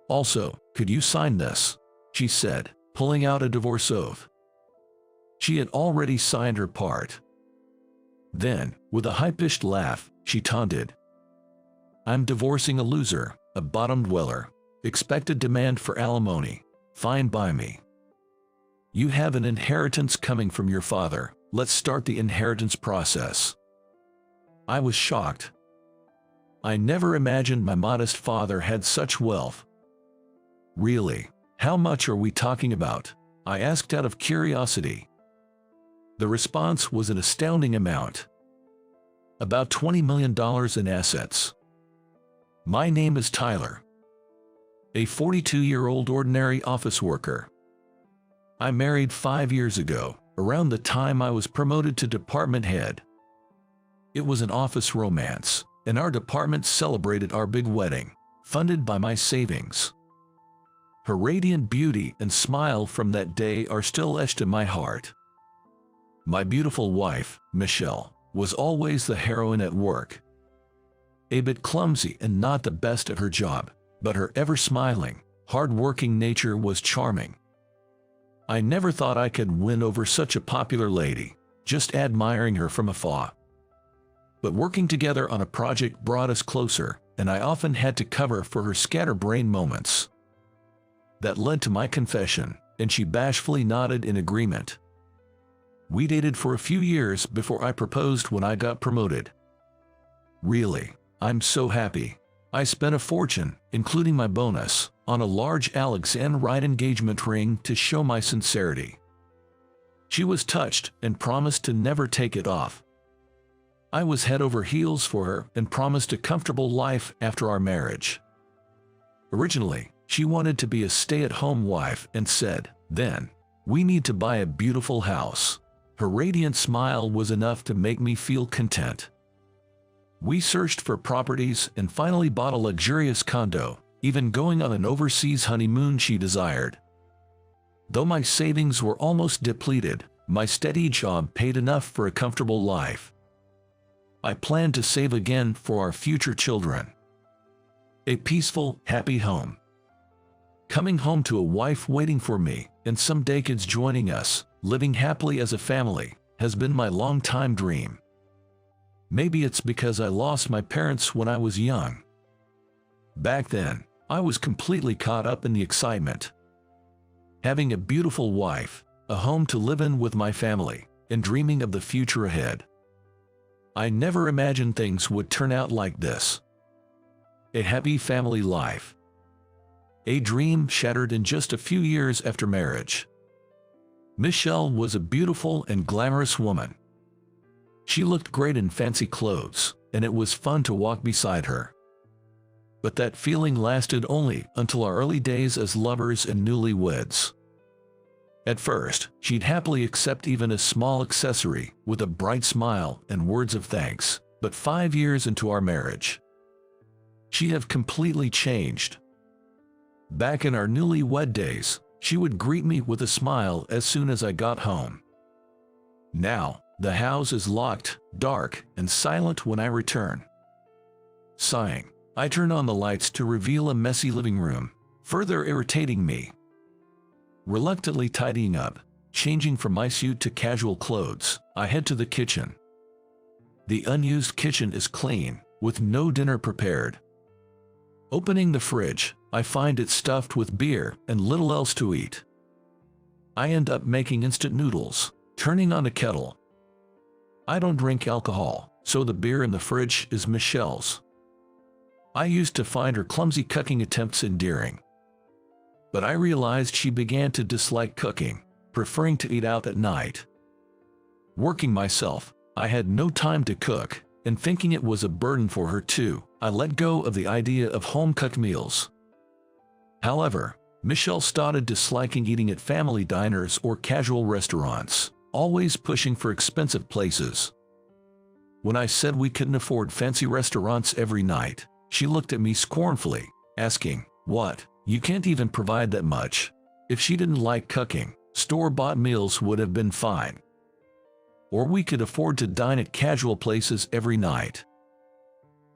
Also, could you sign this? She said, pulling out a divorce oath. She had already signed her part. Then, with a high-pitched laugh, she taunted, I'm divorcing a loser, a bottom dweller. Expected demand for alimony. Fine by me. You have an inheritance coming from your father. Let's start the inheritance process. I was shocked. I never imagined my modest father had such wealth. Really? How much are we talking about? I asked out of curiosity. The response was an astounding amount. About $20 million in assets. My name is Tyler. A 42-year-old ordinary office worker. I married 5 years ago, around the time I was promoted to department head. It was an office romance, and our department celebrated our big wedding, funded by my savings. Her radiant beauty and smile from that day are still etched in my heart. My beautiful wife, Michelle, was always the heroine at work. A bit clumsy and not the best at her job, but her ever-smiling, hard-working nature was charming. I never thought I could win over such a popular lady, just admiring her from afar. But working together on a project brought us closer, and I often had to cover for her scatterbrained moments. That led to my confession, and she bashfully nodded in agreement. We dated for a few years before I proposed when I got promoted. Really, I'm so happy. I spent a fortune, including my bonus, on a large Alexandrite engagement ring to show my sincerity. She was touched and promised to never take it off. I was head over heels for her and promised a comfortable life after our marriage. Originally, she wanted to be a stay-at-home wife and said, then, we need to buy a beautiful house. Her radiant smile was enough to make me feel content. We searched for properties and finally bought a luxurious condo, even going on an overseas honeymoon she desired. Though my savings were almost depleted, my steady job paid enough for a comfortable life. I planned to save again for our future children. A peaceful, happy home. Coming home to a wife waiting for me, and someday kids joining us, living happily as a family, has been my long-time dream. Maybe it's because I lost my parents when I was young. Back then, I was completely caught up in the excitement. Having a beautiful wife, a home to live in with my family, and dreaming of the future ahead. I never imagined things would turn out like this. A happy family life. A dream shattered in just a few years after marriage. Michelle was a beautiful and glamorous woman. She looked great in fancy clothes, and it was fun to walk beside her. But that feeling lasted only until our early days as lovers and newlyweds. At first, she'd happily accept even a small accessory with a bright smile and words of thanks, but 5 years into our marriage, she had completely changed. Back in our newlywed days, she would greet me with a smile as soon as I got home. Now, the house is locked, dark, and silent when I return. Sighing, I turn on the lights to reveal a messy living room, further irritating me. Reluctantly tidying up, changing from my suit to casual clothes, I head to the kitchen. The unused kitchen is clean, with no dinner prepared. Opening the fridge, I find it stuffed with beer and little else to eat. I end up making instant noodles, turning on a kettle. I don't drink alcohol, so the beer in the fridge is Michelle's. I used to find her clumsy cooking attempts endearing. But I realized she began to dislike cooking, preferring to eat out at night. Working myself, I had no time to cook, and thinking it was a burden for her too, I let go of the idea of home-cooked meals. However, Michelle started disliking eating at family diners or casual restaurants, always pushing for expensive places. When I said we couldn't afford fancy restaurants every night, she looked at me scornfully, asking, "What? You can't even provide that much?" If she didn't like cooking, store-bought meals would have been fine. Or we could afford to dine at casual places every night.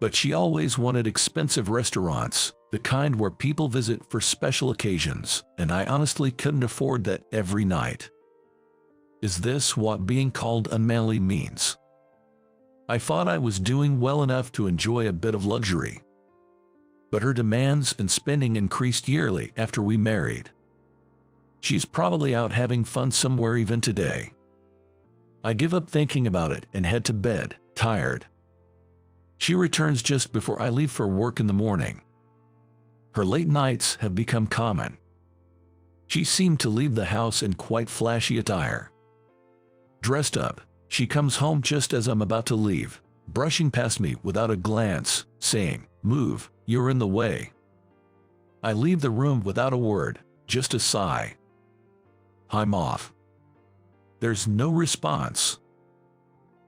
But she always wanted expensive restaurants, the kind where people visit for special occasions, and I honestly couldn't afford that every night. Is this what being called unmanly means? I thought I was doing well enough to enjoy a bit of luxury. But her demands and spending increased yearly after we married. She's probably out having fun somewhere even today. I give up thinking about it and head to bed, tired. She returns just before I leave for work in the morning. Her late nights have become common. She seemed to leave the house in quite flashy attire. Dressed up, she comes home just as I'm about to leave, brushing past me without a glance, saying, "Move, you're in the way." I leave the room without a word, just a sigh. I'm off. There's no response.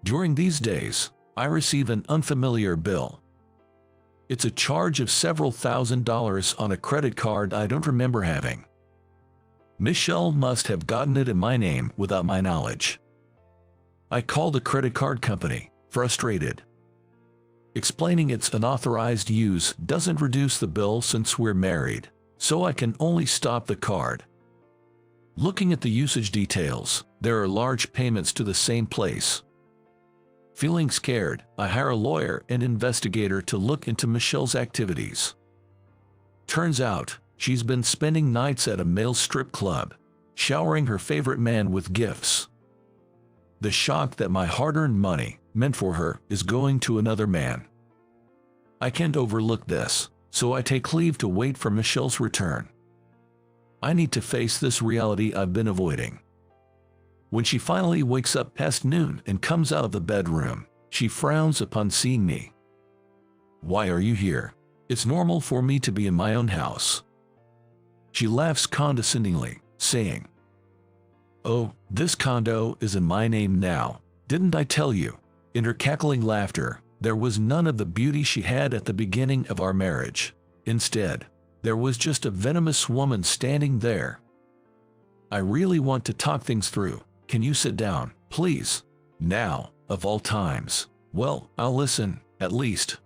During these days, I receive an unfamiliar bill. It's a charge of several $1,000s on a credit card I don't remember having. Michelle must have gotten it in my name without my knowledge. I call the credit card company, frustrated. Explaining its unauthorized use doesn't reduce the bill since we're married, so I can only stop the card. Looking at the usage details, there are large payments to the same place. Feeling scared, I hire a lawyer and investigator to look into Michelle's activities. Turns out, she's been spending nights at a male strip club, showering her favorite man with gifts. The shock that my hard-earned money, meant for her, is going to another man. I can't overlook this, so I take leave to wait for Michelle's return. I need to face this reality I've been avoiding. When she finally wakes up past noon and comes out of the bedroom, she frowns upon seeing me. "Why are you here? It's normal for me to be in my own house." She laughs condescendingly, saying, "Oh, this condo is in my name now, didn't I tell you?" In her cackling laughter, there was none of the beauty she had at the beginning of our marriage. Instead, there was just a venomous woman standing there. "I really want to talk things through. Can you sit down, please?" Now, of all times. Well, I'll listen, at least.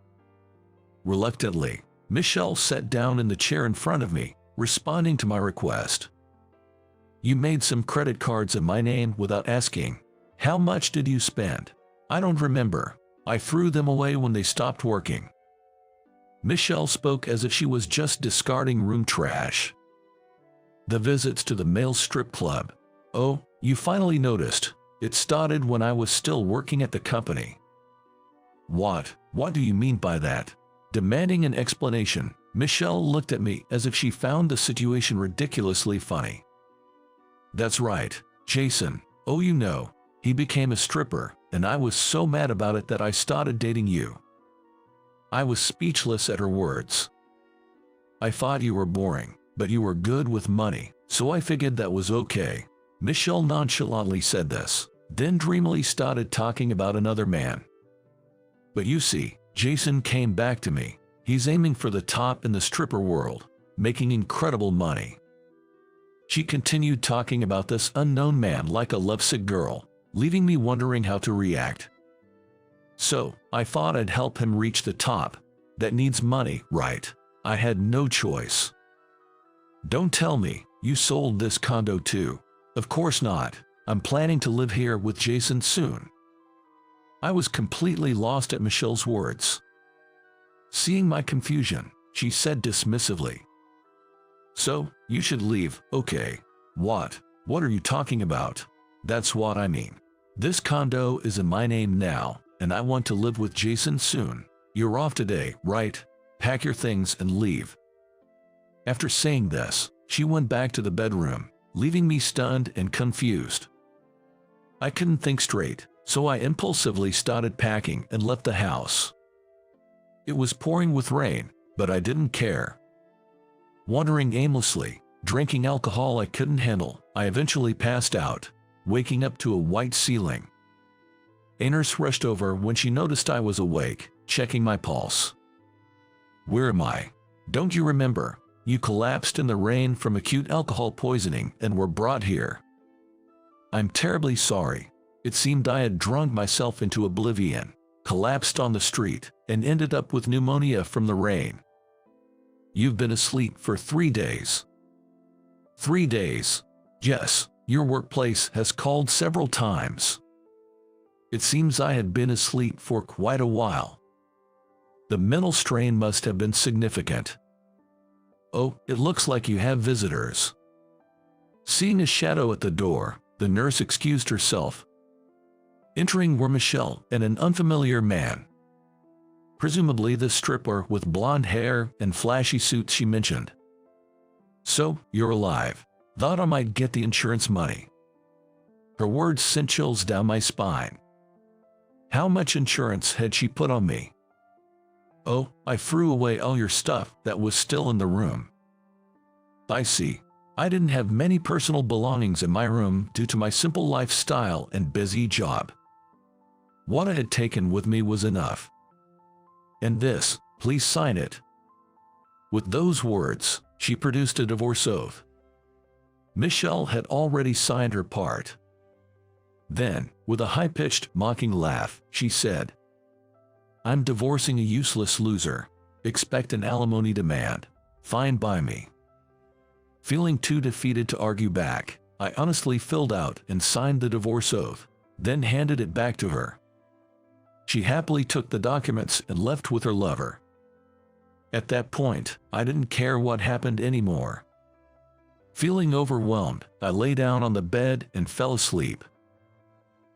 Reluctantly, Michelle sat down in the chair in front of me, responding to my request. "You made some credit cards in my name without asking. How much did you spend?" "I don't remember. I threw them away when they stopped working." Michelle spoke as if she was just discarding room trash. "The visits to the male strip club. Oh, you finally noticed. It started when I was still working at the company." What do you mean by that?" Demanding an explanation, Michelle looked at me as if she found the situation ridiculously funny. "That's right, Jason. Oh, you know, he became a stripper, and I was so mad about it that I started dating you." I was speechless at her words. "I thought you were boring, but you were good with money, so I figured that was okay." Michelle nonchalantly said this, then dreamily started talking about another man. "But you see, Jason came back to me. He's aiming for the top in the stripper world, making incredible money." She continued talking about this unknown man like a lovesick girl, leaving me wondering how to react. So, I thought I'd help him reach the top. That needs money, right? I had no choice. "Don't tell me you sold this condo too." "Of course not. I'm planning to live here with Jason soon." I was completely lost at Michelle's words. Seeing my confusion, she said dismissively, "So, you should leave, okay?" What are you talking about?" "That's what I mean. This condo is in my name now, and I want to live with Jason soon. You're off today, right? Pack your things and leave." After saying this, she went back to the bedroom, leaving me stunned and confused. I couldn't think straight, so I impulsively started packing and left the house. It was pouring with rain, but I didn't care. Wandering aimlessly, drinking alcohol I couldn't handle, I eventually passed out, waking up to a white ceiling. A nurse rushed over when she noticed I was awake, checking my pulse. "Where am I?" "Don't you remember? You collapsed in the rain from acute alcohol poisoning and were brought here." "I'm terribly sorry. It seemed I had drunk myself into oblivion, collapsed on the street, and ended up with pneumonia from the rain." You've been asleep for 3 days. 3 days. Yes, your workplace has called several times. It seems I had been asleep for quite a while. The mental strain must have been significant. Oh, it looks like you have visitors. Seeing a shadow at the door, the nurse excused herself. Entering were Michelle and an unfamiliar man. Presumably the stripper with blonde hair and flashy suits she mentioned. So, you're alive. Thought I might get the insurance money. Her words sent chills down my spine. How much insurance had she put on me? Oh, I threw away all your stuff that was still in the room. I see. I didn't have many personal belongings in my room due to my simple lifestyle and busy job. What I had taken with me was enough. And this, please sign it. With those words, she produced a divorce oath. Michelle had already signed her part. Then, with a high-pitched, mocking laugh, she said, I'm divorcing a useless loser. Expect an alimony demand. Fine by me. Feeling too defeated to argue back, I honestly filled out and signed the divorce oath, then handed it back to her. She happily took the documents and left with her lover. At that point, I didn't care what happened anymore. Feeling overwhelmed, I lay down on the bed and fell asleep.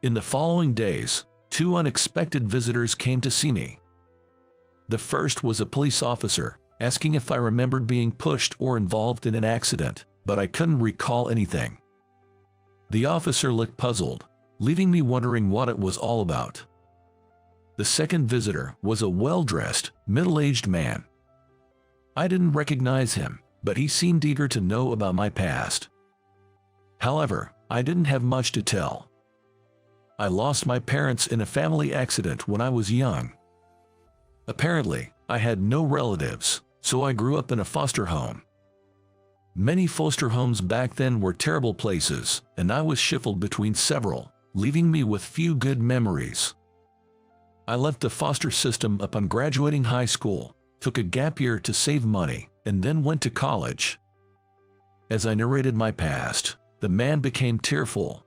In the following days, 2 unexpected visitors came to see me. The first was a police officer, asking if I remembered being pushed or involved in an accident, but I couldn't recall anything. The officer looked puzzled, leaving me wondering what it was all about. The second visitor was a well-dressed, middle-aged man. I didn't recognize him, but he seemed eager to know about my past. However, I didn't have much to tell. I lost my parents in a family accident when I was young. Apparently, I had no relatives, so I grew up in a foster home. Many foster homes back then were terrible places, and I was shuffled between several, leaving me with few good memories. I left the foster system upon graduating high school, took a gap year to save money, and then went to college. As I narrated my past, the man became tearful.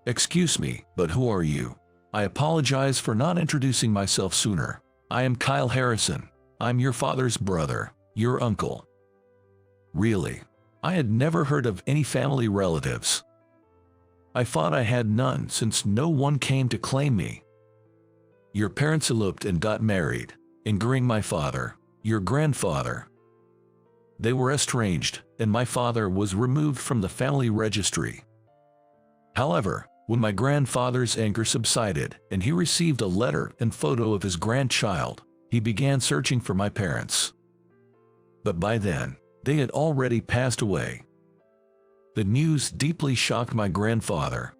Excuse me, but who are you? I apologize for not introducing myself sooner. I am Kyle Harrison. I'm your father's brother, your uncle. Really? I had never heard of any family relatives. I thought I had none since no one came to claim me. Your parents eloped and got married, injuring my father, your grandfather. They were estranged, and my father was removed from the family registry. However, when my grandfather's anger subsided and he received a letter and photo of his grandchild, he began searching for my parents. But by then, they had already passed away. The news deeply shocked my grandfather.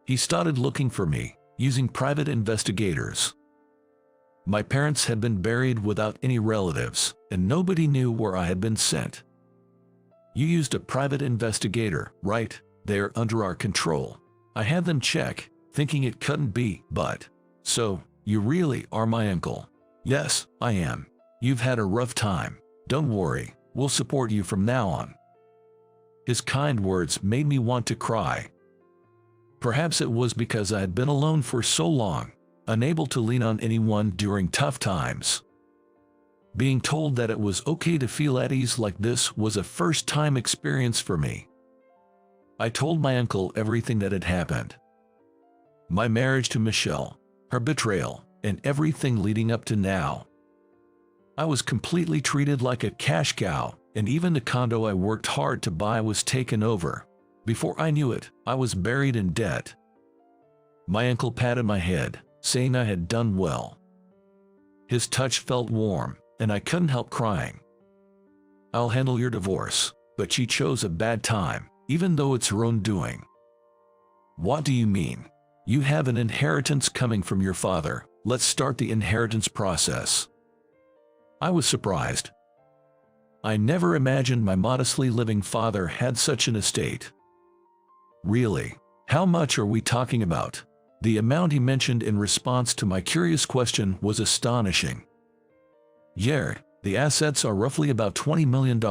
He started looking for me, using private investigators. My parents had been buried without any relatives, and nobody knew where I had been sent. You used a private investigator, right? They're under our control. I had them check, thinking it couldn't be, but... So, you really are my uncle? Yes, I am. You've had a rough time. Don't worry, we'll support you from now on. His kind words made me want to cry. Perhaps it was because I had been alone for so long, unable to lean on anyone during tough times. Being told that it was okay to feel at ease like this was a first-time experience for me. I told my uncle everything that had happened. My marriage to Michelle, her betrayal, and everything leading up to now. I was completely treated like a cash cow, and even the condo I worked hard to buy was taken over. Before I knew it, I was buried in debt. My uncle patted my head, saying I had done well. His touch felt warm, and I couldn't help crying. I'll handle your divorce, but she chose a bad time, even though it's her own doing. What do you mean? You have an inheritance coming from your father. Let's start the inheritance process. I was surprised. I never imagined my modestly living father had such an estate. Really? How much are we talking about? The amount he mentioned in response to my curious question was astonishing. Yeah, The assets are roughly about $20 million,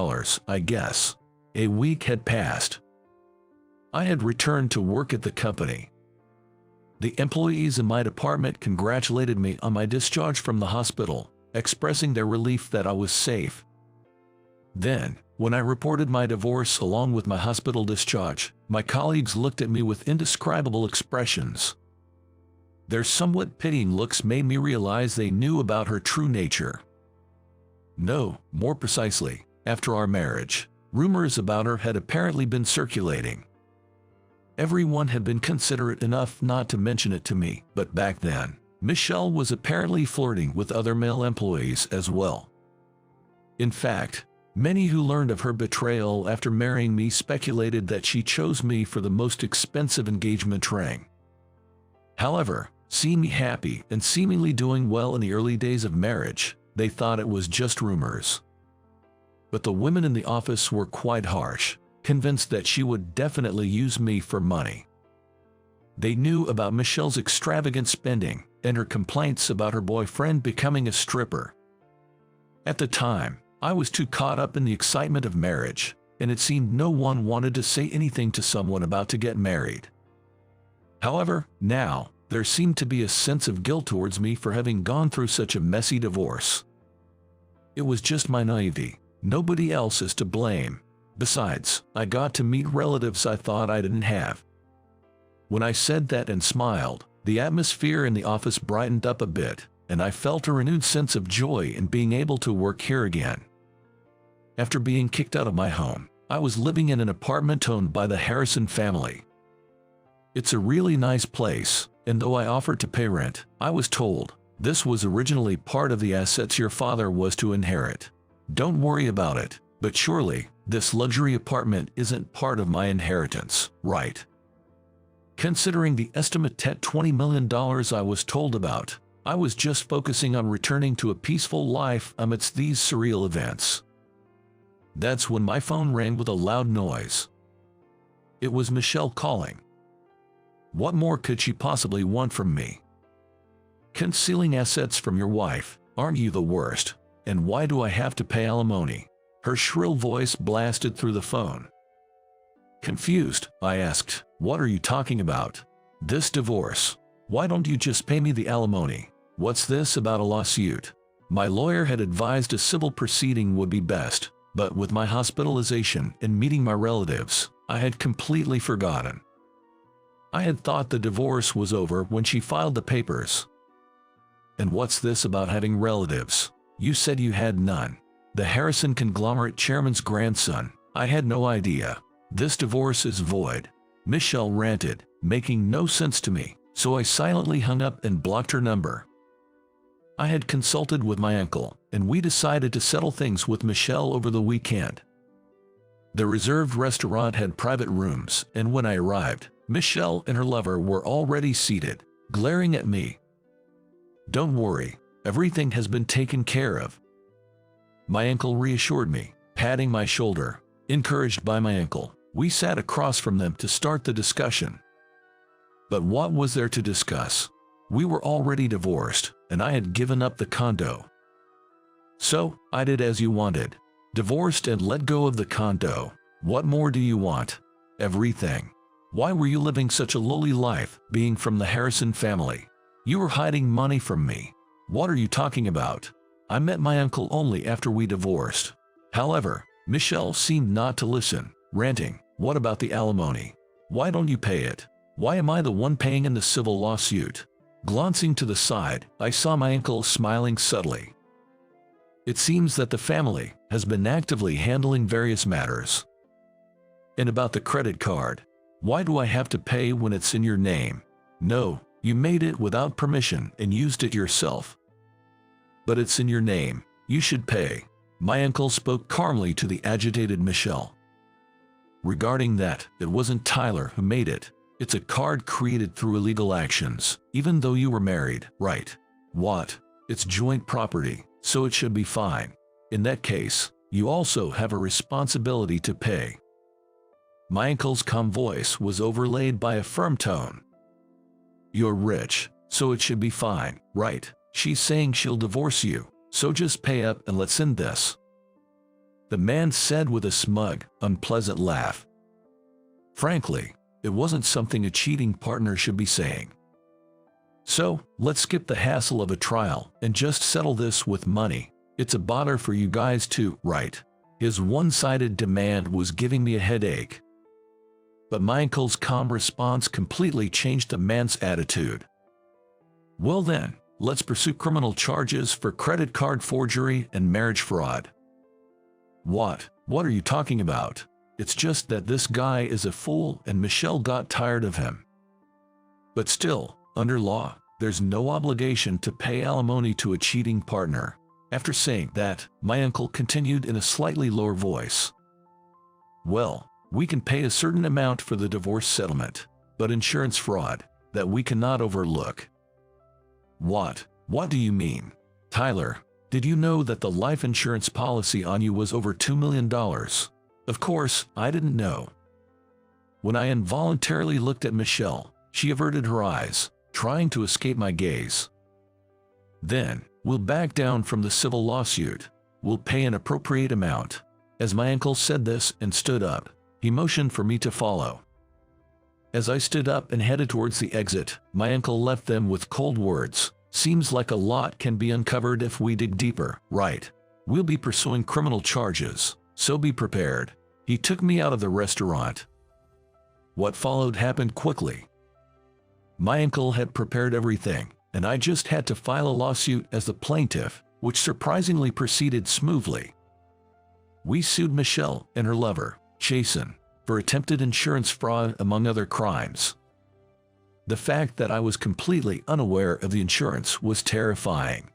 I guess. A week had passed. I had returned to work at the company. The employees in my department congratulated me on my discharge from the hospital, expressing their relief that I was safe. Then, when I reported my divorce along with my hospital discharge, my colleagues looked at me with indescribable expressions. Their somewhat pitying looks made me realize they knew about her true nature. No, more precisely, after our marriage, rumors about her had apparently been circulating. Everyone had been considerate enough not to mention it to me, but back then, Michelle was apparently flirting with other male employees as well. In fact, many who learned of her betrayal after marrying me speculated that she chose me for the most expensive engagement ring. However, seeing me happy and seemingly doing well in the early days of marriage, they thought it was just rumors. But the women in the office were quite harsh, convinced that she would definitely use me for money. They knew about Michelle's extravagant spending and her complaints about her boyfriend becoming a stripper. At the time, I was too caught up in the excitement of marriage, and it seemed no one wanted to say anything to someone about to get married. However, now, there seemed to be a sense of guilt towards me for having gone through such a messy divorce. It was just my naivety. Nobody else is to blame. Besides, I got to meet relatives I thought I didn't have. When I said that and smiled, the atmosphere in the office brightened up a bit, and I felt a renewed sense of joy in being able to work here again. After being kicked out of my home, I was living in an apartment owned by the Harrison family. It's a really nice place, and though I offered to pay rent, I was told this was originally part of the assets your father was to inherit. Don't worry about it, but surely, this luxury apartment isn't part of my inheritance, right? Considering the estimate at $20 million I was told about, I was just focusing on returning to a peaceful life amidst these surreal events. That's when my phone rang with a loud noise. It was Michelle calling. What more could she possibly want from me? Concealing assets from your wife, aren't you the worst? And why do I have to pay alimony? Her shrill voice blasted through the phone. Confused, I asked, what are you talking about? This divorce. Why don't you just pay me the alimony? What's this about a lawsuit? My lawyer had advised a civil proceeding would be best, but with my hospitalization and meeting my relatives, I had completely forgotten. I had thought the divorce was over when she filed the papers. And what's this about having relatives? You said you had none. The Harrison conglomerate chairman's grandson. I had no idea. This divorce is void. Michelle ranted, making no sense to me, so I silently hung up and blocked her number. I had consulted with my uncle, and we decided to settle things with Michelle over the weekend. The reserved restaurant had private rooms, and when I arrived, Michelle and her lover were already seated, glaring at me. Don't worry, everything has been taken care of. My uncle reassured me, patting my shoulder. Encouraged by my uncle, we sat across from them to start the discussion. But what was there to discuss? We were already divorced, and I had given up the condo. So, I did as you wanted. Divorced and let go of the condo. What more do you want? Everything. Why were you living such a lowly life, being from the Harrison family? You were hiding money from me. What are you talking about? I met my uncle only after we divorced. However, Michelle seemed not to listen, ranting, what about the alimony? Why don't you pay it? Why am I the one paying in the civil lawsuit? Glancing to the side, I saw my uncle smiling subtly. It seems that the family has been actively handling various matters. And about the credit card, why do I have to pay when it's in your name? No, you made it without permission and used it yourself. But it's in your name, you should pay. My uncle spoke calmly to the agitated Michelle. Regarding that, it wasn't Tyler who made it. It's a card created through illegal actions, even though you were married, right? What? It's joint property, so it should be fine. In that case, you also have a responsibility to pay. My uncle's calm voice was overlaid by a firm tone. You're rich, so it should be fine, right? She's saying she'll divorce you. so just pay up and let's end this," the man said with a smug, unpleasant laugh. Frankly, it wasn't something a cheating partner should be saying. "So, let's skip the hassle of a trial and just settle this with money. It's a bother for you guys too, right?" His one-sided demand was giving me a headache. But my uncle's calm response completely changed the man's attitude. "Well then, let's pursue criminal charges for credit card forgery and marriage fraud." What are you talking about? It's just that this guy is a fool and Michelle got tired of him. But still, under law, there's no obligation to pay alimony to a cheating partner. After saying that, my uncle continued in a slightly lower voice. "Well, we can pay a certain amount for the divorce settlement, but insurance fraud, that we cannot overlook." What do you mean? Tyler, did you know that the life insurance policy on you was over $2 million? Of course, I didn't know. When I involuntarily looked at Michelle, she averted her eyes, trying to escape my gaze. "Then, we'll back down from the civil lawsuit. We'll pay an appropriate amount." As my uncle said this and stood up, he motioned for me to follow. As I stood up and headed towards the exit, my uncle left them with cold words. "Seems like a lot can be uncovered if we dig deeper, right? We'll be pursuing criminal charges, so be prepared." He took me out of the restaurant. What followed happened quickly. My uncle had prepared everything, and I just had to file a lawsuit as the plaintiff, which surprisingly proceeded smoothly. We sued Michelle and her lover, Jason, for attempted insurance fraud among other crimes. The fact that I was completely unaware of the insurance was terrifying.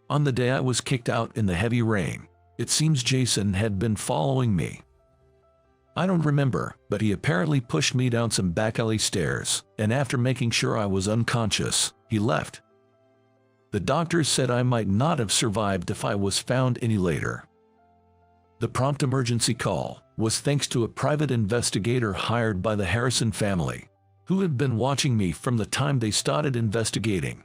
On the day I was kicked out in the heavy rain, it seems Jason had been following me. I don't remember, but he apparently pushed me down some back alley stairs, and after making sure I was unconscious, he left. The doctors said I might not have survived if I was found any later. The prompt emergency call was thanks to a private investigator hired by the Harrison family, who had been watching me from the time they started investigating.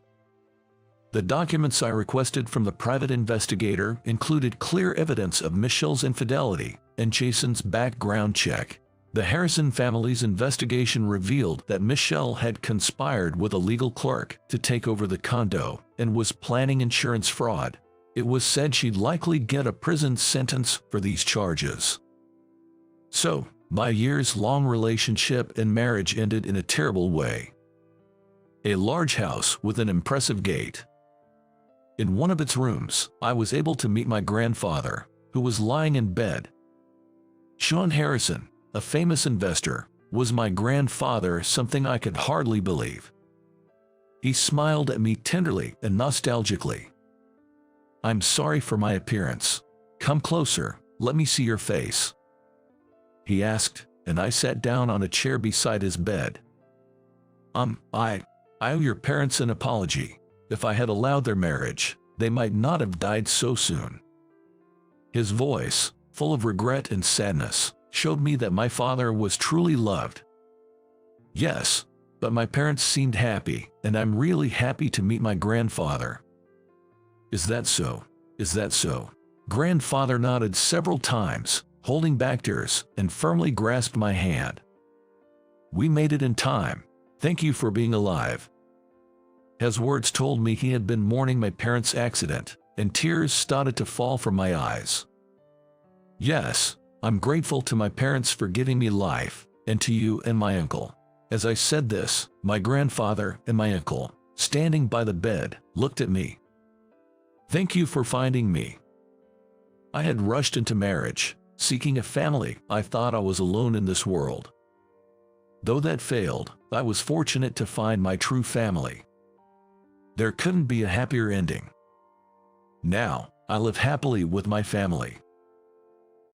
The documents I requested from the private investigator included clear evidence of Michelle's infidelity and Jason's background check. The Harrison family's investigation revealed that Michelle had conspired with a legal clerk to take over the condo and was planning insurance fraud. It was said she'd likely get a prison sentence for these charges. So, my years-long relationship and marriage ended in a terrible way. A large house with an impressive gate. In one of its rooms, I was able to meet my grandfather, who was lying in bed. Sean Harrison, a famous investor, was my grandfather, something I could hardly believe. He smiled at me tenderly and nostalgically. "I'm sorry for my appearance. Come closer, let me see your face," he asked, and I sat down on a chair beside his bed. I owe your parents an apology. If I had allowed their marriage, they might not have died so soon." His voice, full of regret and sadness, showed me that my father was truly loved. "Yes, but my parents seemed happy, and I'm really happy to meet my grandfather." Is that so? Is that so?" Grandfather nodded several times, holding back tears, and firmly grasped my hand. "We made it in time. Thank you for being alive." His words told me he had been mourning my parents' accident, and tears started to fall from my eyes. "Yes, I'm grateful to my parents for giving me life, and to you and my uncle." As I said this, my grandfather and my uncle, standing by the bed, looked at me. "Thank you for finding me." I had rushed into marriage, seeking a family. I thought I was alone in this world. Though that failed, I was fortunate to find my true family. There couldn't be a happier ending. Now, I live happily with my family.